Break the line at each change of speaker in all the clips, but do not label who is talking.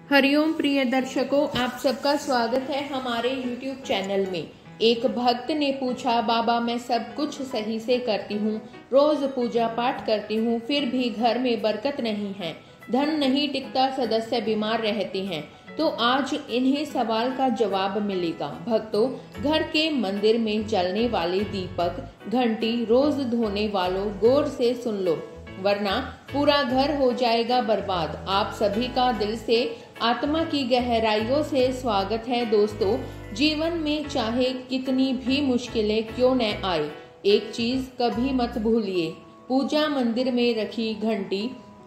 हरिओम प्रिय दर्शकों, आप सबका स्वागत है हमारे YouTube चैनल में। एक भक्त ने पूछा, बाबा मैं सब कुछ सही से करती हूँ, रोज पूजा पाठ करती हूँ, फिर भी घर में बरकत नहीं है, धन नहीं टिकता, सदस्य बीमार रहते हैं। तो आज इन्हें सवाल का जवाब मिलेगा। भक्तों, घर के मंदिर में जलने वाले दीपक, घंटी रोज धोने वालों गौर से सुन लो, वरना पूरा घर हो जाएगा बर्बाद। आप सभी का दिल से आत्मा की गहराइयों से स्वागत है दोस्तों। जीवन में चाहे कितनी भी मुश्किलें क्यों न आए, एक चीज कभी मत भूलिए, पूजा मंदिर में रखी घंटी,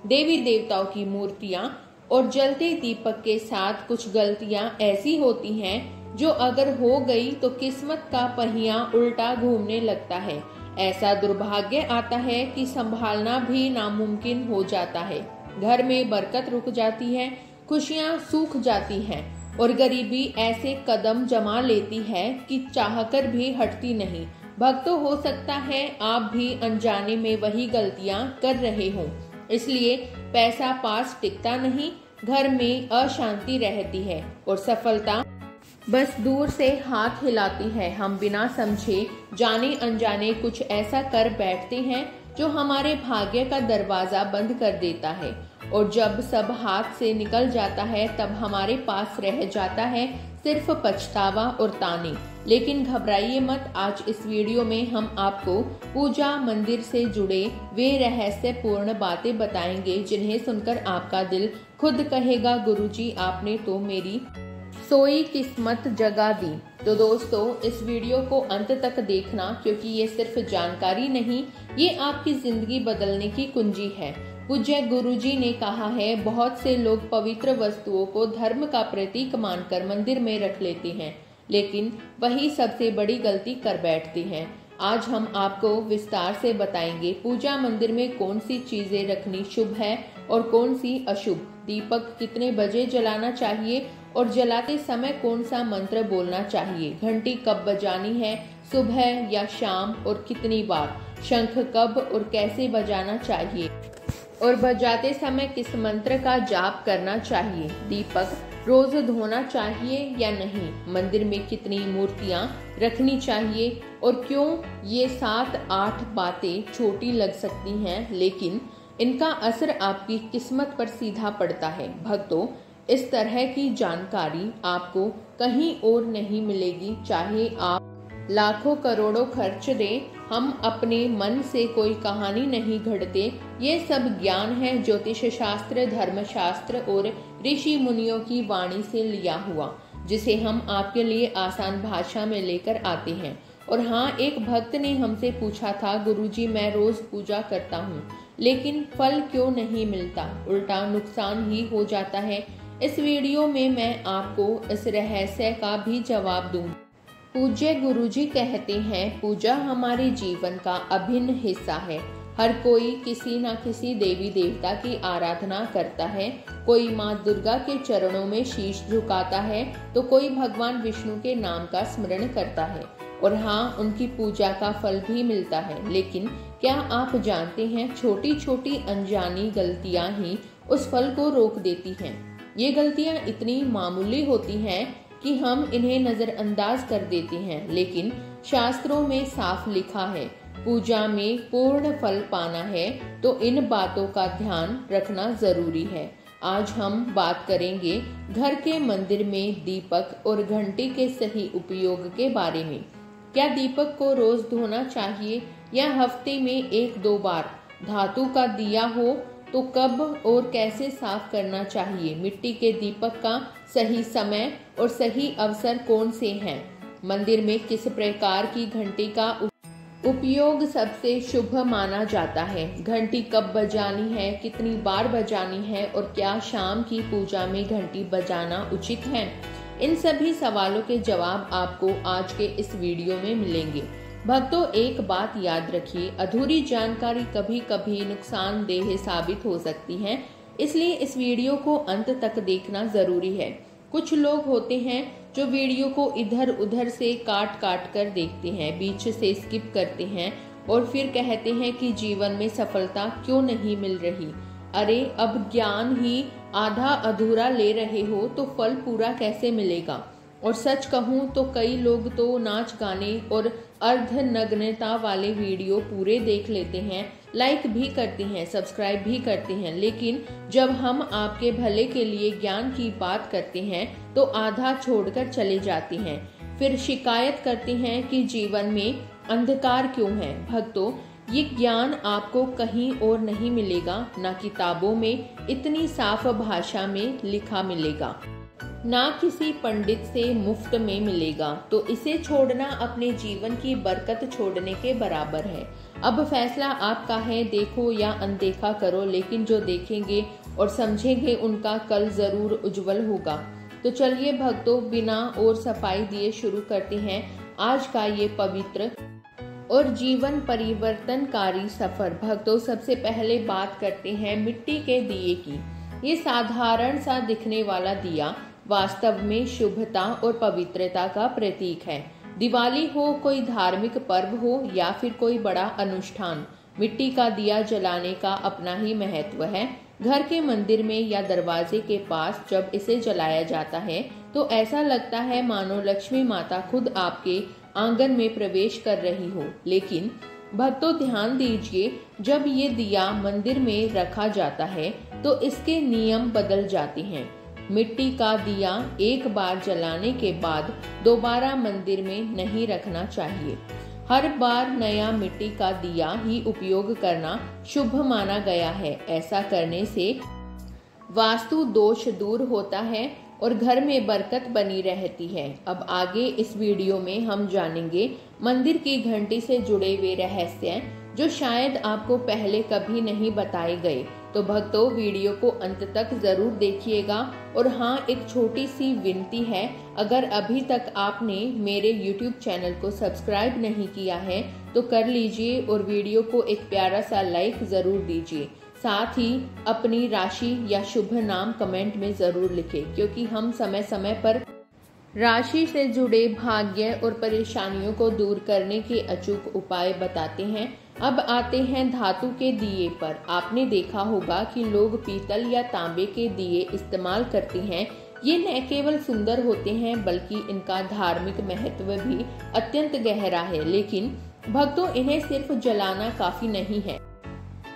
देवी देवताओं की मूर्तियां और जलते दीपक के साथ कुछ गलतियां ऐसी होती हैं जो अगर हो गई तो किस्मत का पहिया उल्टा घूमने लगता है। ऐसा दुर्भाग्य आता है कि संभालना भी नामुमकिन हो जाता है। घर में बरकत रुक जाती है, खुशियां सूख जाती हैं और गरीबी ऐसे कदम जमा लेती है कि चाहकर भी हटती नहीं। भक्तों, हो सकता है आप भी अनजाने में वही गलतियां कर रहे हो, इसलिए पैसा पास टिकता नहीं, घर में अशांति रहती है और सफलता बस दूर से हाथ हिलाती है। हम बिना समझे जाने अनजाने कुछ ऐसा कर बैठते हैं जो हमारे भाग्य का दरवाजा बंद कर देता है, और जब सब हाथ से निकल जाता है तब हमारे पास रह जाता है सिर्फ पछतावा और ताने। लेकिन घबराइए मत, आज इस वीडियो में हम आपको पूजा मंदिर से जुड़े वे रहस्यपूर्ण बातें बताएंगे जिन्हें सुनकर आपका दिल खुद कहेगा, गुरुजी आपने तो मेरी सोई किस्मत जगा दी। तो दोस्तों, इस वीडियो को अंत तक देखना, क्योंकि ये सिर्फ जानकारी नहीं, ये आपकी जिंदगी बदलने की कुंजी है। पूज्य गुरुजी ने कहा है, बहुत से लोग पवित्र वस्तुओं को धर्म का प्रतीक मानकर मंदिर में रख लेते हैं, लेकिन वही सबसे बड़ी गलती कर बैठते हैं। आज हम आपको विस्तार से बताएंगे पूजा मंदिर में कौन सी चीजें रखनी शुभ है और कौन सी अशुभ, दीपक कितने बजे जलाना चाहिए और जलाते समय कौन सा मंत्र बोलना चाहिए, घंटी कब बजानी है, सुबह या शाम और कितनी बार, शंख कब और कैसे बजाना चाहिए और बजाते समय किस मंत्र का जाप करना चाहिए, दीपक रोज धोना चाहिए या नहीं, मंदिर में कितनी मूर्तियां रखनी चाहिए और क्यों ये 7-8 बातें छोटी लग सकती हैं, लेकिन इनका असर आपकी किस्मत पर सीधा पड़ता है। भक्तों, इस तरह की जानकारी आपको कहीं और नहीं मिलेगी, चाहे आप लाखों करोड़ों खर्च दें। हम अपने मन से कोई कहानी नहीं घड़ते, ये सब ज्ञान है ज्योतिष शास्त्र, धर्मशास्त्र और ऋषि मुनियों की वाणी से लिया हुआ, जिसे हम आपके लिए आसान भाषा में लेकर आते हैं। और हाँ, एक भक्त ने हमसे पूछा था, गुरुजी मैं रोज पूजा करता हूँ लेकिन फल क्यों नहीं मिलता, उल्टा नुकसान ही हो जाता है। इस वीडियो में मैं आपको इस रहस्य का भी जवाब दूं। पूज्य गुरुजी कहते हैं, पूजा हमारे जीवन का अभिन्न हिस्सा है। हर कोई किसी न किसी देवी देवता की आराधना करता है। कोई माँ दुर्गा के चरणों में शीश झुकाता है तो कोई भगवान विष्णु के नाम का स्मरण करता है, और हाँ, उनकी पूजा का फल भी मिलता है। लेकिन क्या आप जानते हैं, छोटी छोटी अनजानी गलतियां ही उस फल को रोक देती हैं। ये गलतियां इतनी मामूली होती हैं कि हम इन्हें नजरअंदाज कर देते हैं, लेकिन शास्त्रों में साफ लिखा है, पूजा में पूर्ण फल पाना है तो इन बातों का ध्यान रखना जरूरी है। आज हम बात करेंगे घर के मंदिर में दीपक और घंटी के सही उपयोग के बारे में। क्या दीपक को रोज धोना चाहिए या हफ्ते में 1-2 बार? धातु का दिया हो तो कब और कैसे साफ करना चाहिए? मिट्टी के दीपक का सही समय और सही अवसर कौन से हैं? मंदिर में किस प्रकार की घंटी का उपयोग सबसे शुभ माना जाता है? घंटी कब बजानी है, कितनी बार बजानी है और क्या शाम की पूजा में घंटी बजाना उचित है? इन सभी सवालों के जवाब आपको आज के इस वीडियो में मिलेंगे। भक्तों, एक बात याद रखिए, अधूरी जानकारी कभी कभी नुकसानदेह साबित हो सकती है, इसलिए इस वीडियो को अंत तक देखना जरूरी है। कुछ लोग होते हैं जो वीडियो को इधर उधर से काट काट कर देखते हैं, बीच से स्किप करते हैं और फिर कहते हैं कि जीवन में सफलता क्यों नहीं मिल रही। अरे, अब ज्ञान ही आधा अधूरा ले रहे हो तो फल पूरा कैसे मिलेगा। और सच कहूँ तो कई लोग तो नाच गाने और अर्धनग्नता वाले वीडियो पूरे देख लेते हैं, लाइक भी करते हैं, सब्सक्राइब भी करते हैं, लेकिन जब हम आपके भले के लिए ज्ञान की बात करते हैं तो आधा छोड़कर चले जाते हैं। फिर शिकायत करते हैं कि जीवन में अंधकार क्यों है। भक्तों, ये ज्ञान आपको कहीं और नहीं मिलेगा, ना किताबों में इतनी साफ भाषा में लिखा मिलेगा, ना किसी पंडित से मुफ्त में मिलेगा। तो इसे छोड़ना अपने जीवन की बरकत छोड़ने के बराबर है। अब फैसला आपका है, देखो या अनदेखा करो, लेकिन जो देखेंगे और समझेंगे उनका कल जरूर उज्जवल होगा। तो चलिए भक्तों, बिना और सफाई दिए शुरू करते हैं आज का ये पवित्र और जीवन परिवर्तनकारी सफर। भक्तों, सबसे पहले बात करते हैं मिट्टी के दिए की। ये साधारण सा दिखने वाला दिया वास्तव में शुभता और पवित्रता का प्रतीक है। दिवाली हो, कोई धार्मिक पर्व हो या फिर कोई बड़ा अनुष्ठान, मिट्टी का दिया जलाने का अपना ही महत्व है। घर के मंदिर में या दरवाजे के पास जब इसे जलाया जाता है तो ऐसा लगता है मानो लक्ष्मी माता खुद आपके आंगन में प्रवेश कर रही हो। लेकिन भक्तों ध्यान दीजिए, जब ये दिया मंदिर में रखा जाता है तो इसके नियम बदल जाते हैं। मिट्टी का दिया एक बार जलाने के बाद दोबारा मंदिर में नहीं रखना चाहिए। हर बार नया मिट्टी का दिया ही उपयोग करना शुभ माना गया है। ऐसा करने से वास्तु दोष दूर होता है और घर में बरकत बनी रहती है। अब आगे इस वीडियो में हम जानेंगे मंदिर की घंटी से जुड़े हुए रहस्य जो शायद आपको पहले कभी नहीं बताए गए। तो भक्तों, वीडियो को अंत तक जरूर देखिएगा। और हाँ, एक छोटी सी विनती है, अगर अभी तक आपने मेरे YouTube चैनल को सब्सक्राइब नहीं किया है तो कर लीजिए और वीडियो को एक प्यारा सा लाइक जरूर दीजिए। साथ ही अपनी राशि या शुभ नाम कमेंट में जरूर लिखें, क्योंकि हम समय समय पर राशि से जुड़े भाग्य और परेशानियों को दूर करने के अचूक उपाय बताते हैं। अब आते हैं धातु के दिए पर। आपने देखा होगा कि लोग पीतल या तांबे के दिए इस्तेमाल करते हैं। ये न केवल सुंदर होते हैं बल्कि इनका धार्मिक महत्व भी अत्यंत गहरा है। लेकिन भक्तों, इन्हें सिर्फ जलाना काफी नहीं है,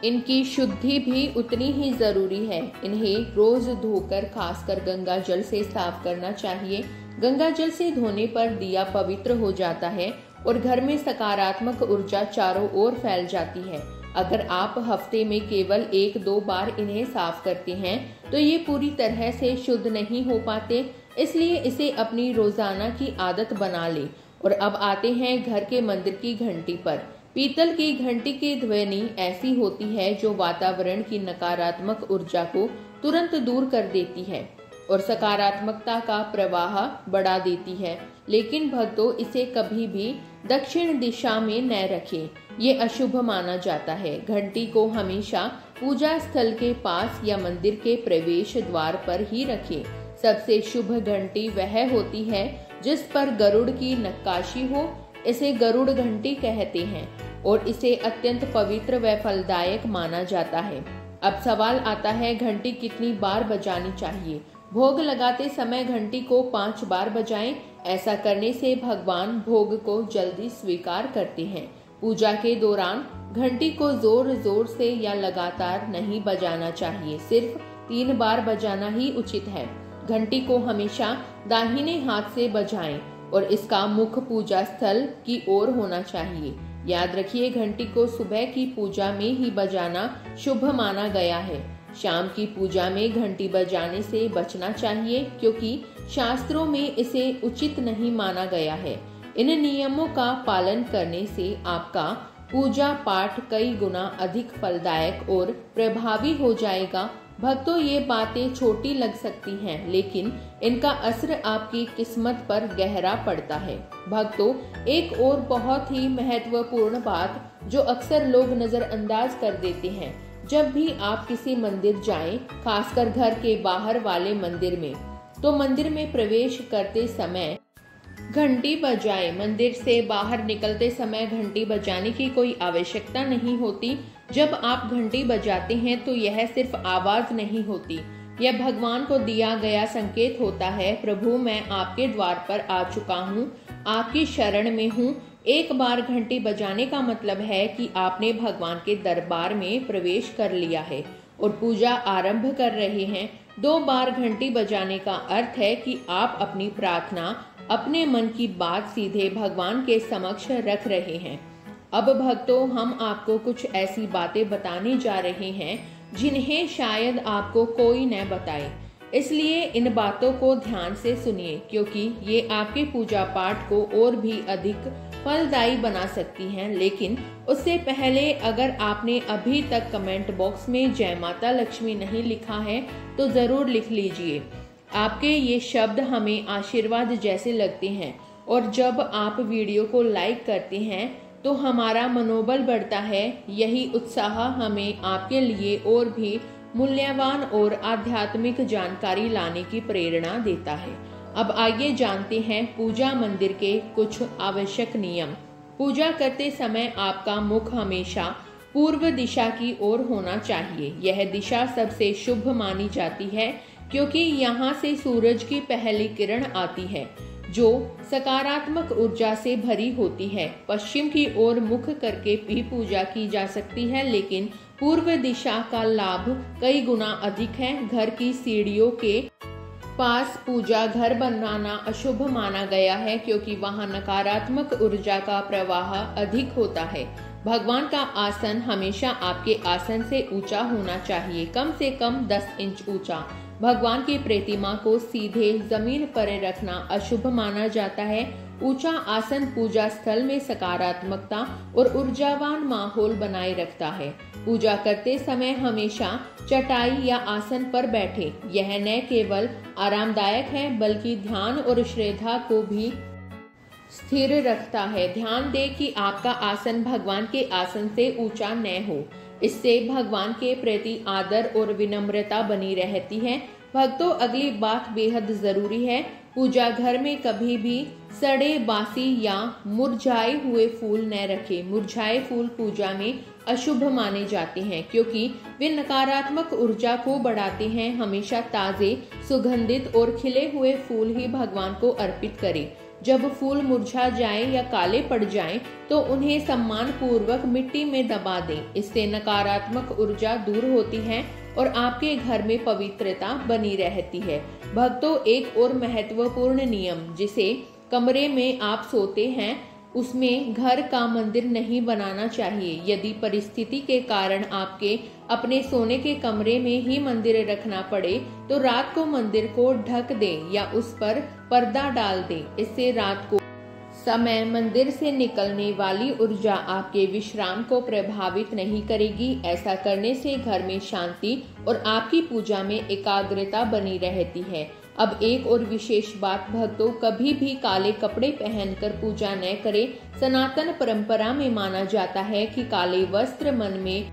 इनकी शुद्धि भी उतनी ही जरूरी है। इन्हें रोज धोकर खासकर गंगा जल से साफ करना चाहिए। गंगा जल से धोने पर दिया पवित्र हो जाता है और घर में सकारात्मक ऊर्जा चारों ओर फैल जाती है। अगर आप हफ्ते में केवल 1-2 बार इन्हें साफ करते हैं तो ये पूरी तरह से शुद्ध नहीं हो पाते, इसलिए इसे अपनी रोजाना की आदत बना ले। और अब आते हैं घर के मंदिर की घंटी पर। पीतल की घंटी की ध्वनि ऐसी होती है जो वातावरण की नकारात्मक ऊर्जा को तुरंत दूर कर देती है और सकारात्मकता का प्रवाह बढ़ा देती है। लेकिन भक्तों, इसे कभी भी दक्षिण दिशा में न रखें, ये अशुभ माना जाता है। घंटी को हमेशा पूजा स्थल के पास या मंदिर के प्रवेश द्वार पर ही रखें। सबसे शुभ घंटी वह होती है जिस पर गरुड़ की नक्काशी हो, इसे गरुड़ घंटी कहते हैं और इसे अत्यंत पवित्र व फलदायक माना जाता है। अब सवाल आता है, घंटी कितनी बार बजानी चाहिए? भोग लगाते समय घंटी को 5 बार बजाएं। ऐसा करने से भगवान भोग को जल्दी स्वीकार करते हैं। पूजा के दौरान घंटी को जोर जोर से या लगातार नहीं बजाना चाहिए, सिर्फ 3 बार बजाना ही उचित है। घंटी को हमेशा दाहिने हाथ से बजाएं और इसका मुख पूजा स्थल की ओर होना चाहिए। याद रखिए, घंटी को सुबह की पूजा में ही बजाना शुभ माना गया है। शाम की पूजा में घंटी बजाने से बचना चाहिए, क्योंकि शास्त्रों में इसे उचित नहीं माना गया है। इन नियमों का पालन करने से आपका पूजा पाठ कई गुना अधिक फलदायक और प्रभावी हो जाएगा। भक्तों, ये बातें छोटी लग सकती हैं, लेकिन इनका असर आपकी किस्मत पर गहरा पड़ता है। भक्तों, एक और बहुत ही महत्वपूर्ण बात जो अक्सर लोग नजरअंदाज कर देते हैं, जब भी आप किसी मंदिर जाएं, खासकर घर के बाहर वाले मंदिर में, तो मंदिर में प्रवेश करते समय घंटी बजाएं। मंदिर से बाहर निकलते समय घंटी बजाने की कोई आवश्यकता नहीं होती। जब आप घंटी बजाते हैं तो यह सिर्फ आवाज नहीं होती, यह भगवान को दिया गया संकेत होता है, प्रभु मैं आपके द्वार पर आ चुका हूँ, आपकी शरण में हूँ। एक बार घंटी बजाने का मतलब है कि आपने भगवान के दरबार में प्रवेश कर लिया है और पूजा आरंभ कर रहे हैं। 2 बार घंटी बजाने का अर्थ है कि आप अपनी प्रार्थना, अपने मन की बात सीधे भगवान के समक्ष रख रहे हैं। अब भक्तों, हम आपको कुछ ऐसी बातें बताने जा रहे हैं जिन्हें शायद आपको कोई न बताए, इसलिए इन बातों को ध्यान से सुनिए, क्योंकि ये आपके पूजा पाठ को और भी अधिक फलदायी बना सकती हैं। लेकिन उससे पहले अगर आपने अभी तक कमेंट बॉक्स में जय माता लक्ष्मी नहीं लिखा है तो जरूर लिख लीजिए। आपके ये शब्द हमें आशीर्वाद जैसे लगते हैं और जब आप वीडियो को लाइक करते हैं तो हमारा मनोबल बढ़ता है। यही उत्साह हमें आपके लिए और भी मूल्यवान और आध्यात्मिक जानकारी लाने की प्रेरणा देता है। अब आइए जानते हैं पूजा मंदिर के कुछ आवश्यक नियम। पूजा करते समय आपका मुख हमेशा पूर्व दिशा की ओर होना चाहिए। यह दिशा सबसे शुभ मानी जाती है क्योंकि यहाँ से सूरज की पहली किरण आती है जो सकारात्मक ऊर्जा से भरी होती है। पश्चिम की ओर मुख करके भी पूजा की जा सकती है, लेकिन पूर्व दिशा का लाभ कई गुना अधिक है। घर की सीढ़ियों के पास पूजा घर बनाना अशुभ माना गया है क्योंकि वहां नकारात्मक ऊर्जा का प्रवाह अधिक होता है। भगवान का आसन हमेशा आपके आसन से ऊंचा होना चाहिए, कम से कम 10 इंच ऊंचा। भगवान की प्रतिमा को सीधे जमीन पर रखना अशुभ माना जाता है। ऊंचा आसन पूजा स्थल में सकारात्मकता और ऊर्जावान माहौल बनाए रखता है। पूजा करते समय हमेशा चटाई या आसन पर बैठे। यह न केवल आरामदायक है बल्कि ध्यान और श्रद्धा को भी स्थिर रखता है। ध्यान दें कि आपका आसन भगवान के आसन से ऊंचा न हो। इससे भगवान के प्रति आदर और विनम्रता बनी रहती है। भक्तों, अगली बात बेहद जरूरी है। पूजा घर में कभी भी सड़े, बासी या मुरझाए हुए फूल न रखें। मुरझाए फूल पूजा में अशुभ माने जाते हैं क्योंकि वे नकारात्मक ऊर्जा को बढ़ाते हैं। हमेशा ताजे, सुगंधित और खिले हुए फूल ही भगवान को अर्पित करें। जब फूल मुरझा जाएं या काले पड़ जाएं, तो उन्हें सम्मान पूर्वक मिट्टी में दबा दें। इससे नकारात्मक ऊर्जा दूर होती है और आपके घर में पवित्रता बनी रहती है। भक्तों, एक और महत्वपूर्ण नियम, जिसे कमरे में आप सोते हैं उसमें घर का मंदिर नहीं बनाना चाहिए। यदि परिस्थिति के कारण आपके अपने सोने के कमरे में ही मंदिर रखना पड़े तो रात को मंदिर को ढक दें या उस पर पर्दा डाल दें। इससे रात को समय मंदिर से निकलने वाली ऊर्जा आपके विश्राम को प्रभावित नहीं करेगी। ऐसा करने से घर में शांति और आपकी पूजा में एकाग्रता बनी रहती है। अब एक और विशेष बात भक्तों, कभी भी काले कपड़े पहनकर पूजा न करें। सनातन परंपरा में माना जाता है कि काले वस्त्र मन में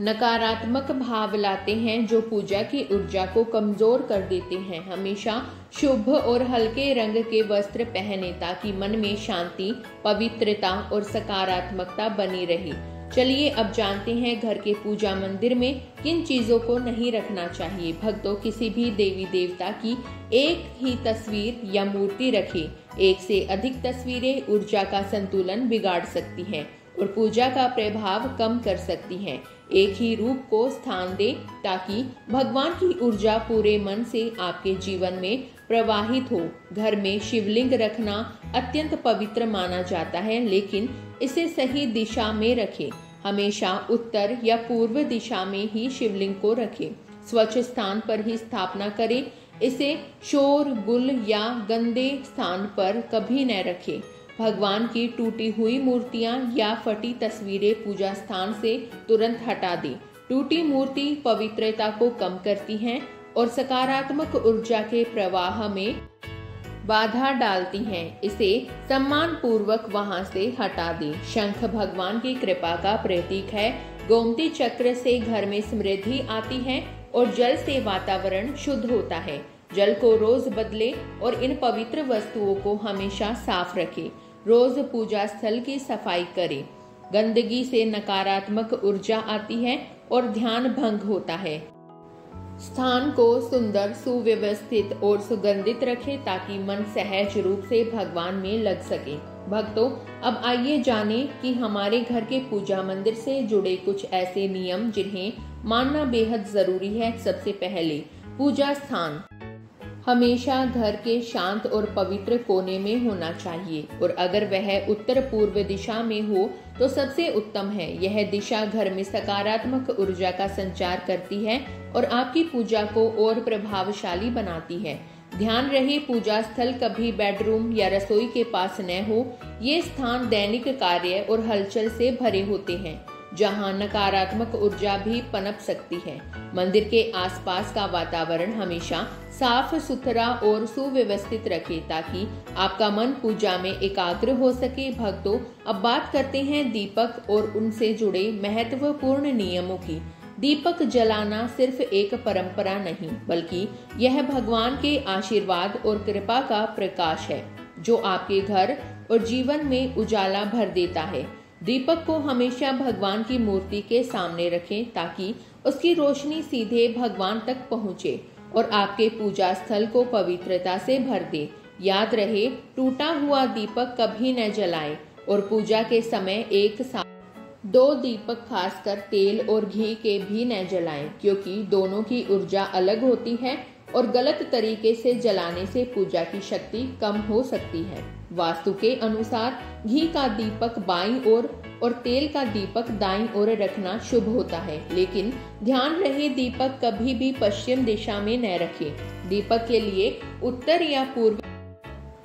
नकारात्मक भाव लाते हैं जो पूजा की ऊर्जा को कमजोर कर देते हैं। हमेशा शुभ और हल्के रंग के वस्त्र पहने ताकि मन में शांति, पवित्रता और सकारात्मकता बनी रहे। चलिए अब जानते हैं घर के पूजा मंदिर में किन चीजों को नहीं रखना चाहिए। भक्तों, किसी भी देवी देवता की एक ही तस्वीर या मूर्ति रखें। एक से अधिक तस्वीरें ऊर्जा का संतुलन बिगाड़ सकती हैं और पूजा का प्रभाव कम कर सकती हैं। एक ही रूप को स्थान दें ताकि भगवान की ऊर्जा पूरे मन से आपके जीवन में प्रवाहित हो। घर में शिवलिंग रखना अत्यंत पवित्र माना जाता है, लेकिन इसे सही दिशा में रखें। हमेशा उत्तर या पूर्व दिशा में ही शिवलिंग को रखें। स्वच्छ स्थान पर ही स्थापना करें। इसे शोर, गुल या गंदे स्थान पर कभी न रखें। भगवान की टूटी हुई मूर्तियां या फटी तस्वीरें पूजा स्थान से तुरंत हटा दें। टूटी मूर्ति पवित्रता को कम करती हैं और सकारात्मक ऊर्जा के प्रवाह में बाधा डालती हैं। इसे सम्मान पूर्वक वहां से हटा दें। शंख भगवान की कृपा का प्रतीक है। गोमती चक्र से घर में समृद्धि आती है और जल से वातावरण शुद्ध होता है। जल को रोज बदले और इन पवित्र वस्तुओं को हमेशा साफ रखें। रोज पूजा स्थल की सफाई करें। गंदगी से नकारात्मक ऊर्जा आती है और ध्यान भंग होता है। स्थान को सुंदर, सुव्यवस्थित और सुगंधित रखें ताकि मन सहज रूप से भगवान में लग सके। भक्तों, अब आइए जानें कि हमारे घर के पूजा मंदिर से जुड़े कुछ ऐसे नियम जिन्हें मानना बेहद जरूरी है। सबसे पहले, पूजा स्थान हमेशा घर के शांत और पवित्र कोने में होना चाहिए और अगर वह उत्तर पूर्व दिशा में हो तो सबसे उत्तम है। यह दिशा घर में सकारात्मक ऊर्जा का संचार करती है और आपकी पूजा को और प्रभावशाली बनाती है। ध्यान रहे, पूजा स्थल कभी बेडरूम या रसोई के पास न हो। ये स्थान दैनिक कार्य और हलचल से भरे होते हैं जहां नकारात्मक ऊर्जा भी पनप सकती है। मंदिर के आसपास का वातावरण हमेशा साफ सुथरा और सुव्यवस्थित रखें ताकि आपका मन पूजा में एकाग्र हो सके। भक्तों, अब बात करते हैं दीपक और उनसे जुड़े महत्वपूर्ण नियमों की। दीपक जलाना सिर्फ एक परंपरा नहीं, बल्कि यह भगवान के आशीर्वाद और कृपा का प्रकाश है जो आपके घर और जीवन में उजाला भर देता है। दीपक को हमेशा भगवान की मूर्ति के सामने रखें ताकि उसकी रोशनी सीधे भगवान तक पहुँचे और आपके पूजा स्थल को पवित्रता से भर दे। याद रहे, टूटा हुआ दीपक कभी न जलाएं और पूजा के समय एक साथ 2 दीपक खासकर तेल और घी के भी न जलाएं, क्योंकि दोनों की ऊर्जा अलग होती है और गलत तरीके से जलाने से पूजा की शक्ति कम हो सकती है। वास्तु के अनुसार घी का दीपक बाईं ओर और तेल का दीपक दाईं ओर रखना शुभ होता है, लेकिन ध्यान रहे दीपक कभी भी पश्चिम दिशा में न रखें। दीपक के लिए उत्तर या पूर्व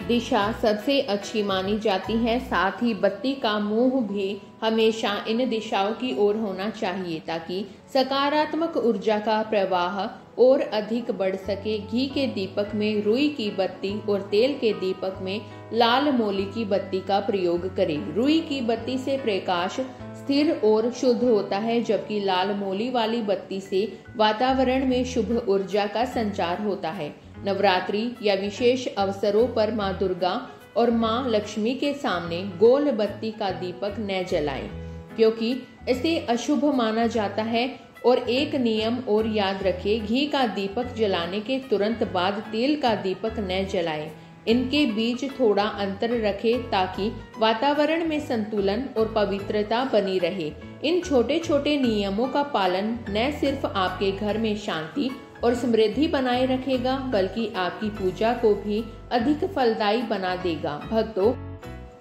दिशा सबसे अच्छी मानी जाती है। साथ ही बत्ती का मुंह भी हमेशा इन दिशाओं की ओर होना चाहिए ताकि सकारात्मक ऊर्जा का प्रवाह और अधिक बढ़ सके। घी के दीपक में रुई की बत्ती और तेल के दीपक में लाल मोली की बत्ती का प्रयोग करें। रुई की बत्ती से प्रकाश स्थिर और शुद्ध होता है, जबकि लाल मोली वाली बत्ती से वातावरण में शुभ ऊर्जा का संचार होता है। नवरात्रि या विशेष अवसरों पर माँ दुर्गा और माँ लक्ष्मी के सामने गोल बत्ती का दीपक न जलाएं, क्योंकि इसे अशुभ माना जाता है। और एक नियम और याद रखें, घी का दीपक जलाने के तुरंत बाद तेल का दीपक न जलाएं। इनके बीच थोड़ा अंतर रखें ताकि वातावरण में संतुलन और पवित्रता बनी रहे। इन छोटे छोटे नियमों का पालन न सिर्फ आपके घर में शांति और समृद्धि बनाए रखेगा, बल्कि आपकी पूजा को भी अधिक फलदायी बना देगा। भक्तों,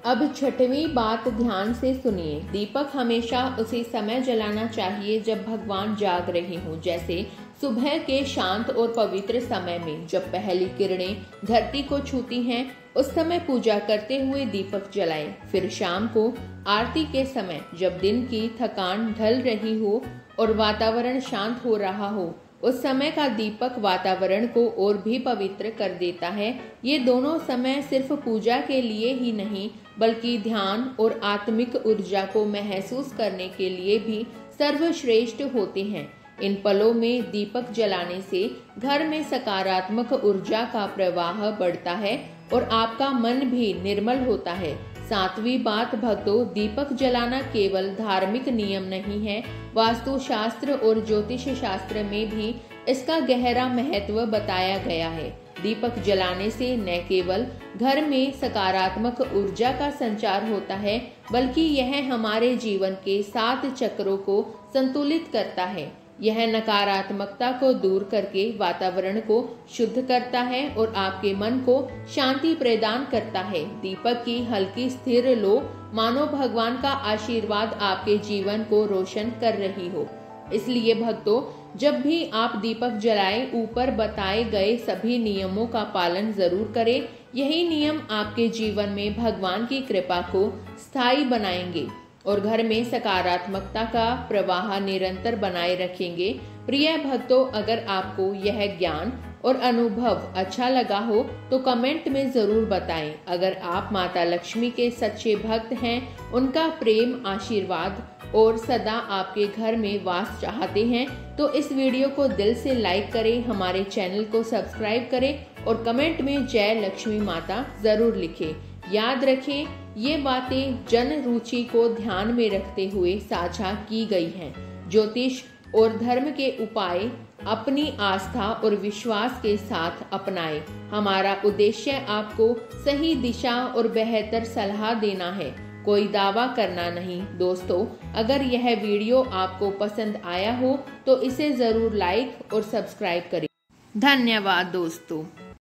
अब 6वीं बात ध्यान से सुनिए। दीपक हमेशा उसी समय जलाना चाहिए जब भगवान जाग रहे हों, जैसे सुबह के शांत और पवित्र समय में जब पहली किरणें धरती को छूती हैं, उस समय पूजा करते हुए दीपक जलाएं। फिर शाम को आरती के समय जब दिन की थकान ढल रही हो और वातावरण शांत हो रहा हो, उस समय का दीपक वातावरण को और भी पवित्र कर देता है। ये दोनों समय सिर्फ पूजा के लिए ही नहीं, बल्कि ध्यान और आत्मिक ऊर्जा को महसूस करने के लिए भी सर्वश्रेष्ठ होते हैं। इन पलों में दीपक जलाने से घर में सकारात्मक ऊर्जा का प्रवाह बढ़ता है और आपका मन भी निर्मल होता है। 7वीं बात भक्तों, दीपक जलाना केवल धार्मिक नियम नहीं है, वास्तु शास्त्र और ज्योतिष शास्त्र में भी इसका गहरा महत्व बताया गया है। दीपक जलाने से न केवल घर में सकारात्मक ऊर्जा का संचार होता है, बल्कि यह हमारे जीवन के 7 चक्रों को संतुलित करता है। यह नकारात्मकता को दूर करके वातावरण को शुद्ध करता है और आपके मन को शांति प्रदान करता है। दीपक की हल्की स्थिर लो मानो भगवान का आशीर्वाद आपके जीवन को रोशन कर रही हो। इसलिए भक्तों, जब भी आप दीपक जलाएं, ऊपर बताए गए सभी नियमों का पालन जरूर करें। यही नियम आपके जीवन में भगवान की कृपा को स्थायी बनाएंगे और घर में सकारात्मकता का प्रवाह निरंतर बनाए रखेंगे। प्रिय भक्तों, अगर आपको यह ज्ञान और अनुभव अच्छा लगा हो तो कमेंट में जरूर बताएं। अगर आप माता लक्ष्मी के सच्चे भक्त हैं, उनका प्रेम, आशीर्वाद और सदा आपके घर में वास चाहते हैं, तो इस वीडियो को दिल से लाइक करें, हमारे चैनल को सब्सक्राइब करें और कमेंट में जय लक्ष्मी माता जरूर लिखें। याद रखें, ये बातें जन रुचि को ध्यान में रखते हुए साझा की गई हैं। ज्योतिष और धर्म के उपाय अपनी आस्था और विश्वास के साथ अपनाएं। हमारा उद्देश्य आपको सही दिशा और बेहतर सलाह देना है, कोई दावा करना नहीं। दोस्तों, अगर यह वीडियो आपको पसंद आया हो तो इसे जरूर लाइक और सब्सक्राइब करें। धन्यवाद दोस्तों।